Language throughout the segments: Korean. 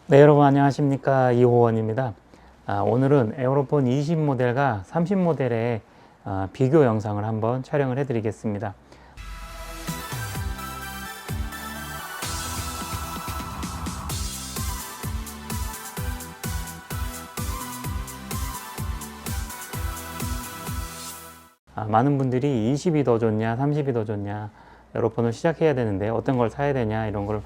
네, 여러분 안녕하십니까. 이호원입니다. 오늘은 에어로폰 20 모델과 30 모델의 비교 영상을 한번 촬영을 해 드리겠습니다. 많은 분들이 20이 더 좋냐 30이 더 좋냐 에어로폰을 시작해야 되는데 어떤 걸 사야 되냐 이런 걸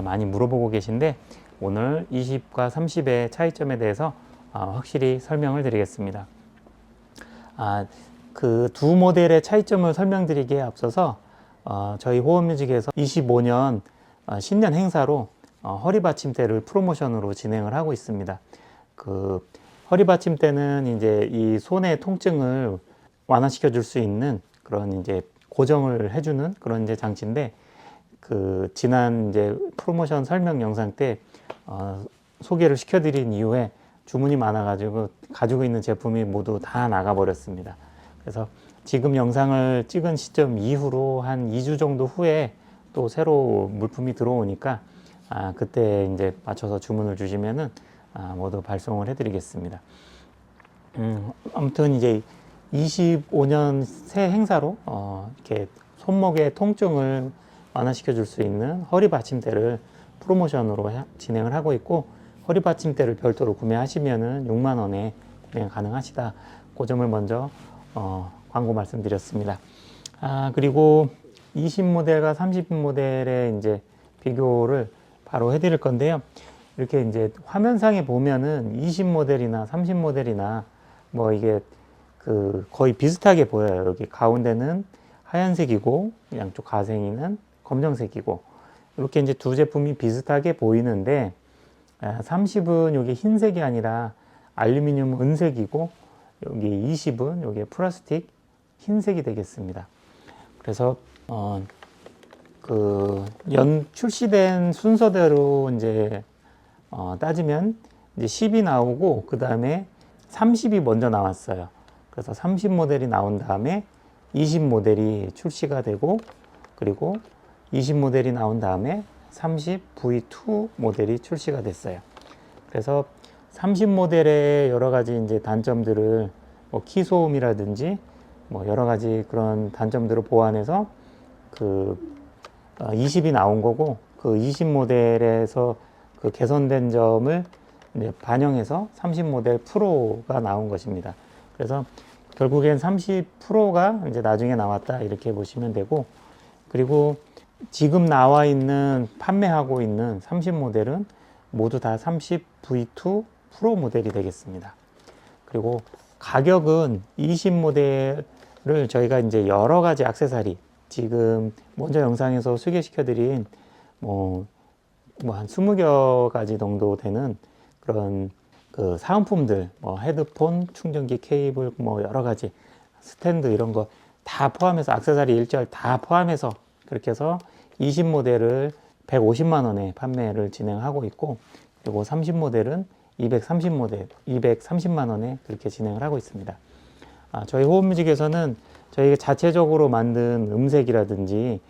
많이 물어보고 계신데, 오늘 20과 30의 차이점에 대해서 확실히 설명을 드리겠습니다. 그 두 모델의 차이점을 설명드리기에 앞서서 저희 호흡뮤직에서 25년 신년 행사로 허리 받침대를 프로모션으로 진행을 하고 있습니다. 그 허리 받침대는 이제 이 손의 통증을 완화시켜 줄 수 있는 그런 이제 고정을 해주는 그런 이제 장치인데, 그 지난 이제 프로모션 설명 영상 때 소개를 시켜드린 이후에 주문이 많아가지고 가지고 있는 제품이 모두 다 나가버렸습니다. 그래서 지금 영상을 찍은 시점 이후로 한 2주 정도 후에 또 새로 물품이 들어오니까 그때 이제 맞춰서 주문을 주시면은 모두 발송을 해드리겠습니다. 아무튼 이제 25년 새 행사로 이렇게 손목의 통증을 완화시켜 줄 수 있는 허리 받침대를 프로모션으로 진행을 하고 있고, 허리 받침대를 별도로 구매하시면은 6만 원에 구매 가능하시다. 그 점을 먼저 광고 말씀드렸습니다. 그리고 20 모델과 30 모델의 이제 비교를 바로 해드릴 건데요. 이렇게 이제 화면상에 보면은 20 모델이나 30 모델이나 뭐 이게 그 거의 비슷하게 보여요. 여기 가운데는 하얀색이고 양쪽 가생이는 검정색이고, 이렇게 이제 두 제품이 비슷하게 보이는데 30은 여기 흰색이 아니라 알루미늄 은색이고, 여기 20은 여기 플라스틱 흰색이 되겠습니다. 그래서 그 출시된 순서대로 이제 따지면 이제 10이 나오고 그 다음에 30이 먼저 나왔어요. 그래서 30 모델이 나온 다음에 20 모델이 출시가 되고, 그리고 20 모델이 나온 다음에 30 V2 모델이 출시가 됐어요. 그래서 30 모델의 여러 가지 이제 단점들을 뭐 키 소음이라든지 뭐 여러 가지 그런 단점들을 보완해서 그 20이 나온 거고, 그 20 모델에서 그 개선된 점을 이제 반영해서 30 모델 프로가 나온 것입니다. 그래서 결국엔 30 프로가 이제 나중에 나왔다 이렇게 보시면 되고, 그리고 지금 나와 있는 판매하고 있는 30 모델은 모두 다 30 V2 프로 모델이 되겠습니다. 그리고 가격은 20 모델을 저희가 이제 여러 가지 액세서리, 지금 먼저 영상에서 소개시켜 드린 뭐 한 20여 가지 정도 되는 그런 그 사은품들, 뭐 헤드폰, 충전기 케이블, 뭐 여러 가지 스탠드 이런 거 다 포함해서 액세서리 일절 다 포함해서 그렇게 해서 20 모델을 150만 원에 판매를 진행하고 있고, 그리고 30 모델은 230만 원에 그렇게 진행을 하고 있습니다. 저희 호흡뮤직에서는 저희가 자체적으로 만든 음색이라든지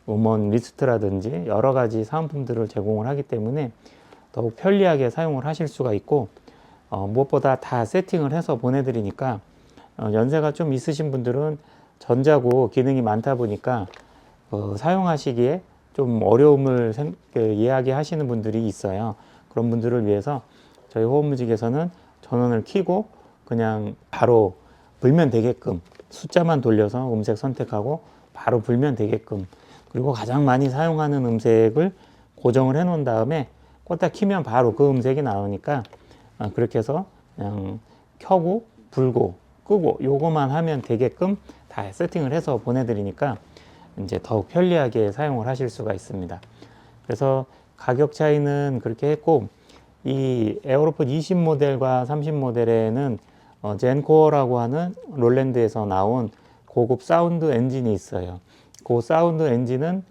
음원 리스트라든지 여러 가지 사은품들을 제공을 하기 때문에 더욱 편리하게 사용을 하실 수가 있고, 무엇보다 다 세팅을 해서 보내드리니까 연세가 좀 있으신 분들은 전자고 기능이 많다 보니까 사용하시기에 좀 어려움을 이야기하시는 분들이 있어요. 그런 분들을 위해서 저희 호흡뮤직에서는 전원을 켜고 그냥 바로 불면 되게끔 숫자만 돌려서 음색 선택하고 바로 불면 되게끔, 그리고 가장 많이 사용하는 음색을 고정을 해 놓은 다음에 껐다 키면 바로 그 음색이 나오니까 그렇게 해서 그냥 켜고 불고 끄고 요거만 하면 되게끔 다 세팅을 해서 보내드리니까 이제 더욱 편리하게 사용을 하실 수가 있습니다. 그래서 가격 차이는 그렇게 했고, 이 에어로폰 20 모델과 30 모델에는 젠코어라고 하는 롤랜드에서 나온 고급 사운드 엔진이 있어요. 그 사운드 엔진은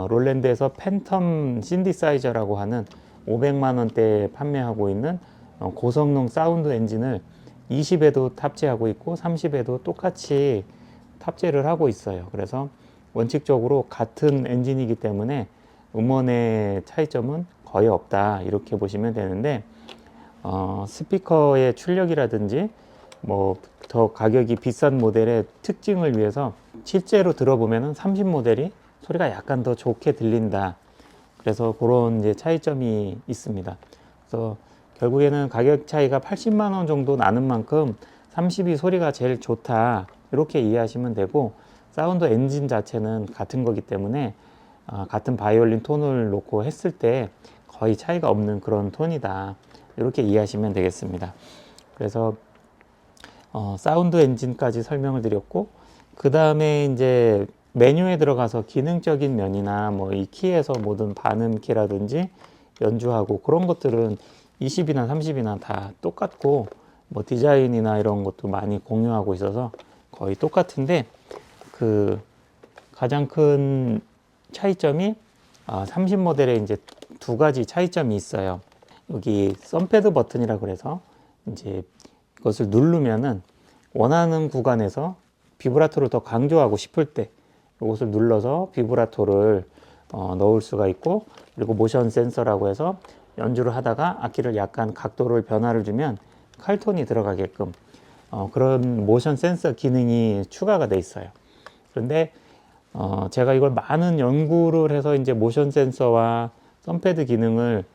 롤랜드에서 팬텀 신디사이저라고 하는 500만 원대에 판매하고 있는 고성능 사운드 엔진을 20에도 탑재하고 있고 30에도 똑같이 탑재를 하고 있어요. 그래서 원칙적으로 같은 엔진이기 때문에 음원의 차이점은 거의 없다 이렇게 보시면 되는데, 스피커의 출력이라든지 뭐 더 가격이 비싼 모델의 특징을 위해서 실제로 들어보면은 30 모델이 소리가 약간 더 좋게 들린다. 그래서 그런 이제 차이점이 있습니다. 그래서 결국에는 가격 차이가 80만 원 정도 나는 만큼 30이 소리가 제일 좋다 이렇게 이해하시면 되고, 사운드 엔진 자체는 같은 거기 때문에 같은 바이올린 톤을 놓고 했을 때 거의 차이가 없는 그런 톤이다 이렇게 이해하시면 되겠습니다. 그래서 사운드 엔진까지 설명을 드렸고, 그 다음에 이제 메뉴에 들어가서 기능적인 면이나 뭐 이 키에서 모든 반음키라든지 연주하고 그런 것들은 20이나 30이나 다 똑같고, 뭐 디자인이나 이런 것도 많이 공유하고 있어서 거의 똑같은데, 그 가장 큰 차이점이 30 모델에 이제 두 가지 차이점이 있어요. 여기 썸패드 버튼이라 그래서 이제 이것을 누르면은 원하는 구간에서 비브라토를 더 강조하고 싶을 때 이것을 눌러서 비브라토를 넣을 수가 있고, 그리고 모션 센서라고 해서 연주를 하다가 악기를 약간 각도를 변화를 주면 칼톤이 들어가게끔 그런 모션 센서 기능이 추가가 돼 있어요. 그런데 제가 이걸 많은 연구를 해서 이제 모션 센서와 썸패드 기능을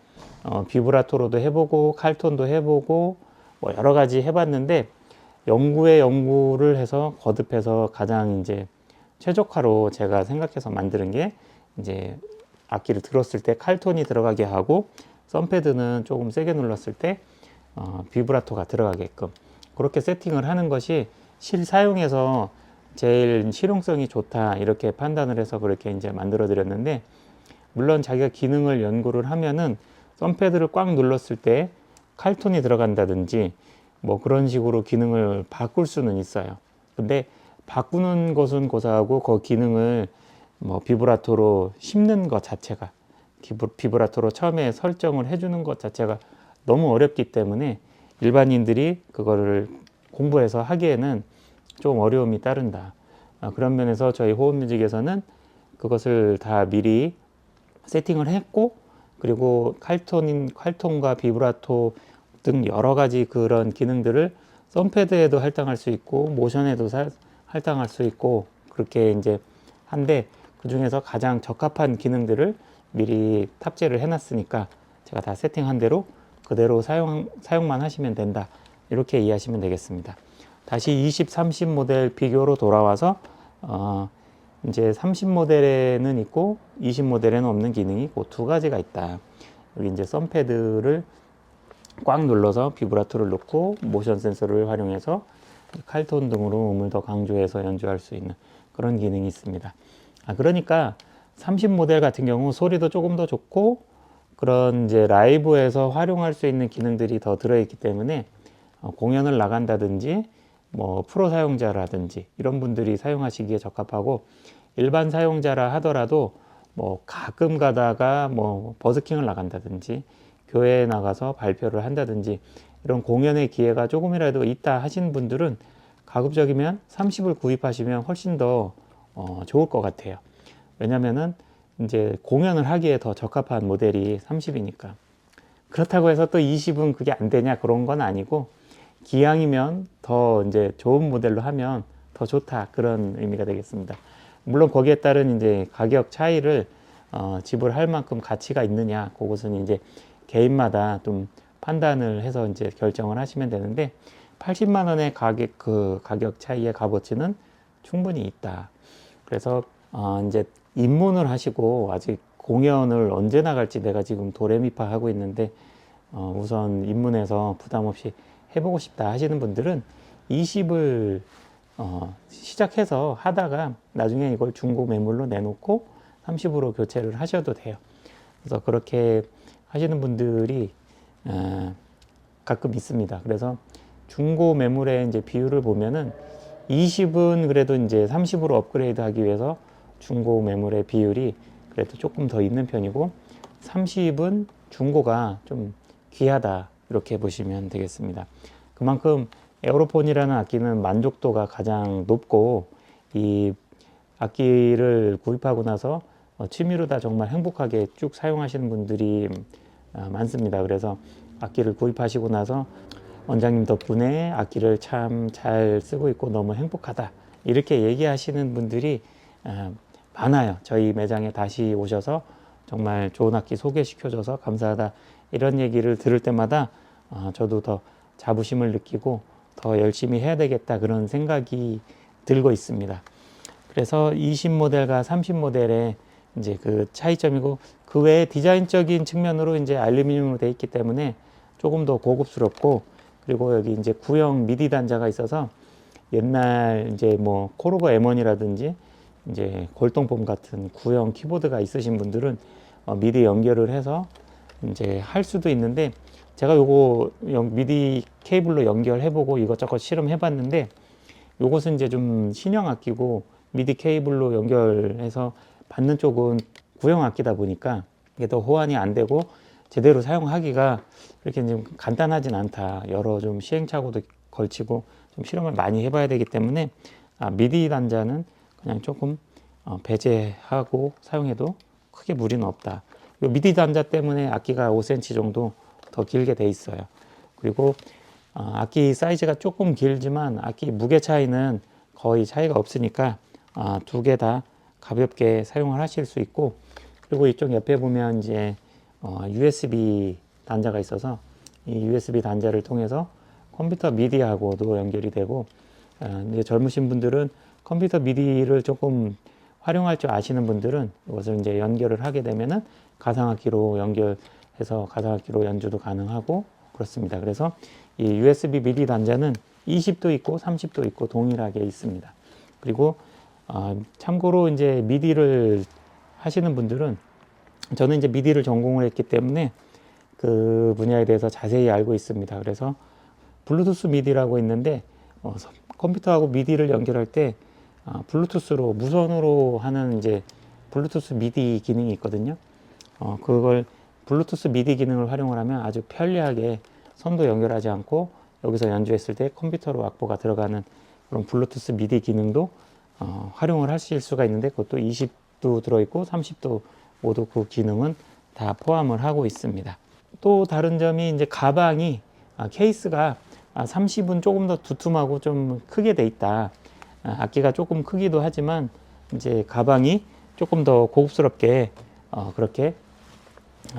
비브라토로도 해보고 칼톤도 해보고 뭐 여러 가지 해봤는데, 연구에 연구를 해서 거듭해서 가장 이제 최적화로 제가 생각해서 만드는 게 이제 악기를 들었을 때 칼톤이 들어가게 하고, 썸패드는 조금 세게 눌렀을 때 비브라토가 들어가게끔 그렇게 세팅을 하는 것이 실사용에서 제일 실용성이 좋다 이렇게 판단을 해서 그렇게 이제 만들어 드렸는데, 물론 자기가 기능을 연구를 하면은 썸패드를 꽉 눌렀을 때 칼톤이 들어간다든지 뭐 그런 식으로 기능을 바꿀 수는 있어요. 근데 바꾸는 것은 고사하고 그 기능을 뭐 비브라토로 심는 것 자체가, 비브라토로 처음에 설정을 해주는 것 자체가 너무 어렵기 때문에 일반인들이 그거를 공부해서 하기에는 좀 어려움이 따른다. 그런 면에서 저희 호흡뮤직에서는 그것을 다 미리 세팅을 했고, 그리고 칼톤과 비브라토 등 여러 가지 그런 기능들을 썸패드에도 할당할 수 있고 모션에도 할당할 수 있고 그렇게 이제 한데, 그 중에서 가장 적합한 기능들을 미리 탑재를 해놨으니까 제가 다 세팅한 대로 그대로 사용만 하시면 된다 이렇게 이해하시면 되겠습니다. 다시 20, 30 모델 비교로 돌아와서 이제 30 모델에는 있고 20 모델에는 없는 기능이 그 두 가지가 있다. 여기 이제 썸패드를 꽉 눌러서 비브라토를 넣고 모션 센서를 활용해서 칼톤 등으로 음을 더 강조해서 연주할 수 있는 그런 기능이 있습니다. 그러니까 30 모델 같은 경우 소리도 조금 더 좋고 그런 이제 라이브에서 활용할 수 있는 기능들이 더 들어있기 때문에 공연을 나간다든지 뭐 프로 사용자라든지 이런 분들이 사용하시기에 적합하고, 일반 사용자라 하더라도 뭐 가끔 가다가 뭐 버스킹을 나간다든지 교회에 나가서 발표를 한다든지 이런 공연의 기회가 조금이라도 있다 하시는 분들은 가급적이면 30을 구입하시면 훨씬 더 좋을 것 같아요. 왜냐면은 이제 공연을 하기에 더 적합한 모델이 30이니까. 그렇다고 해서 또 20은 그게 안 되냐 그런 건 아니고, 기왕이면 더 이제 좋은 모델로 하면 더 좋다 그런 의미가 되겠습니다. 물론 거기에 따른 이제 가격 차이를 지불할 만큼 가치가 있느냐 그것은 이제 개인마다 좀 판단을 해서 이제 결정을 하시면 되는데, 80만 원의 가격 차이의 값어치는 충분히 있다. 그래서 이제 입문을 하시고 아직 공연을 언제 나갈지 내가 지금 도레미파 하고 있는데 우선 입문해서 부담 없이 해보고 싶다 하시는 분들은 20을 시작해서 하다가 나중에 이걸 중고 매물로 내놓고 30으로 교체를 하셔도 돼요. 그래서 그렇게 하시는 분들이 가끔 있습니다. 그래서 중고 매물의 이제 비율을 보면은 20은 그래도 이제 30으로 업그레이드 하기 위해서 중고 매물의 비율이 그래도 조금 더 있는 편이고, 30은 중고가 좀 귀하다 이렇게 보시면 되겠습니다. 그만큼 에어로폰이라는 악기는 만족도가 가장 높고, 이 악기를 구입하고 나서 취미로 다 정말 행복하게 쭉 사용하시는 분들이 많습니다. 그래서 악기를 구입하시고 나서 원장님 덕분에 악기를 참 잘 쓰고 있고 너무 행복하다, 이렇게 얘기하시는 분들이 많아요. 저희 매장에 다시 오셔서 정말 좋은 악기 소개시켜줘서 감사하다, 이런 얘기를 들을 때마다 저도 더 자부심을 느끼고 더 열심히 해야 되겠다, 그런 생각이 들고 있습니다. 그래서 20모델과 30모델의 이제 그 차이점이고, 그 외에 디자인적인 측면으로 이제 알루미늄으로 되어 있기 때문에 조금 더 고급스럽고, 그리고 여기 이제 구형 미디 단자가 있어서 옛날 이제 뭐 코르그 M1이라든지 이제 골동품 같은 구형 키보드가 있으신 분들은 미디 연결을 해서 이제 할 수도 있는데, 제가 요거 미디 케이블로 연결해보고 이것저것 실험해봤는데, 요것은 이제 좀 신형 악기고 미디 케이블로 연결해서 받는 쪽은 구형 악기다 보니까 이게 더 호환이 안 되고 제대로 사용하기가 그렇게 좀 간단하진 않다. 여러 좀 시행착오도 걸치고 좀 실험을 많이 해봐야 되기 때문에 미디 단자는 그냥 조금 배제하고 사용해도 크게 무리는 없다. 이 미디 단자 때문에 악기가 5cm 정도 더 길게 돼 있어요. 그리고 악기 사이즈가 조금 길지만 악기 무게 차이는 거의 차이가 없으니까 두 개 다 가볍게 사용을 하실 수 있고, 그리고 이쪽 옆에 보면 이제 USB 단자가 있어서 이 USB 단자를 통해서 컴퓨터 미디하고도 연결이 되고, 이제 젊으신 분들은 컴퓨터 미디를 조금 활용할 줄 아시는 분들은 이것을 이제 연결을 하게 되면은 가상악기로 연결해서 가상악기로 연주도 가능하고 그렇습니다. 그래서 이 USB 미디 단자는 20도 있고 30도 있고 동일하게 있습니다. 그리고 참고로 이제 미디를 하시는 분들은, 저는 이제 미디를 전공을 했기 때문에 그 분야에 대해서 자세히 알고 있습니다. 그래서 블루투스 미디라고 있는데 컴퓨터하고 미디를 연결할 때 블루투스로 무선으로 하는 이제 블루투스 미디 기능이 있거든요. 그걸 블루투스 미디 기능을 활용을 하면 아주 편리하게 선도 연결하지 않고 여기서 연주했을 때 컴퓨터로 악보가 들어가는 그런 블루투스 미디 기능도 활용을 하실 수가 있는데, 그것도 20도 들어있고 30도 모두 그 기능은 다 포함을 하고 있습니다. 또 다른 점이 이제 가방이 케이스가 30은 조금 더 두툼하고 좀 크게 돼 있다. 악기가 조금 크기도 하지만 이제 가방이 조금 더 고급스럽게 그렇게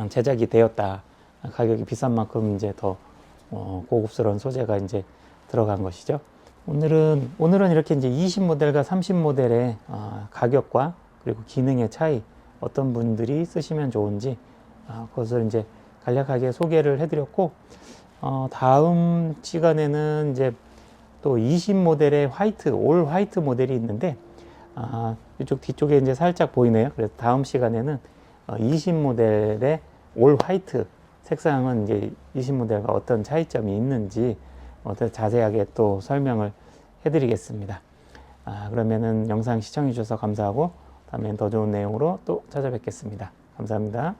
제작이 되었다. 가격이 비싼 만큼 이제 더 고급스러운 소재가 이제 들어간 것이죠. 오늘은 이렇게 이제 20모델과 30모델의 가격과 그리고 기능의 차이, 어떤 분들이 쓰시면 좋은지 그것을 이제 간략하게 소개를 해드렸고, 다음 시간에는 이제 또 20모델의 올 화이트 모델이 있는데, 이쪽 뒤쪽에 이제 살짝 보이네요. 그래서 다음 시간에는 20모델의 올 화이트 색상은 이제 20모델과 어떤 차이점이 있는지 자세하게 또 설명을 해드리겠습니다. 그러면은 영상 시청해 주셔서 감사하고 다음엔 더 좋은 내용으로 또 찾아뵙겠습니다. 감사합니다.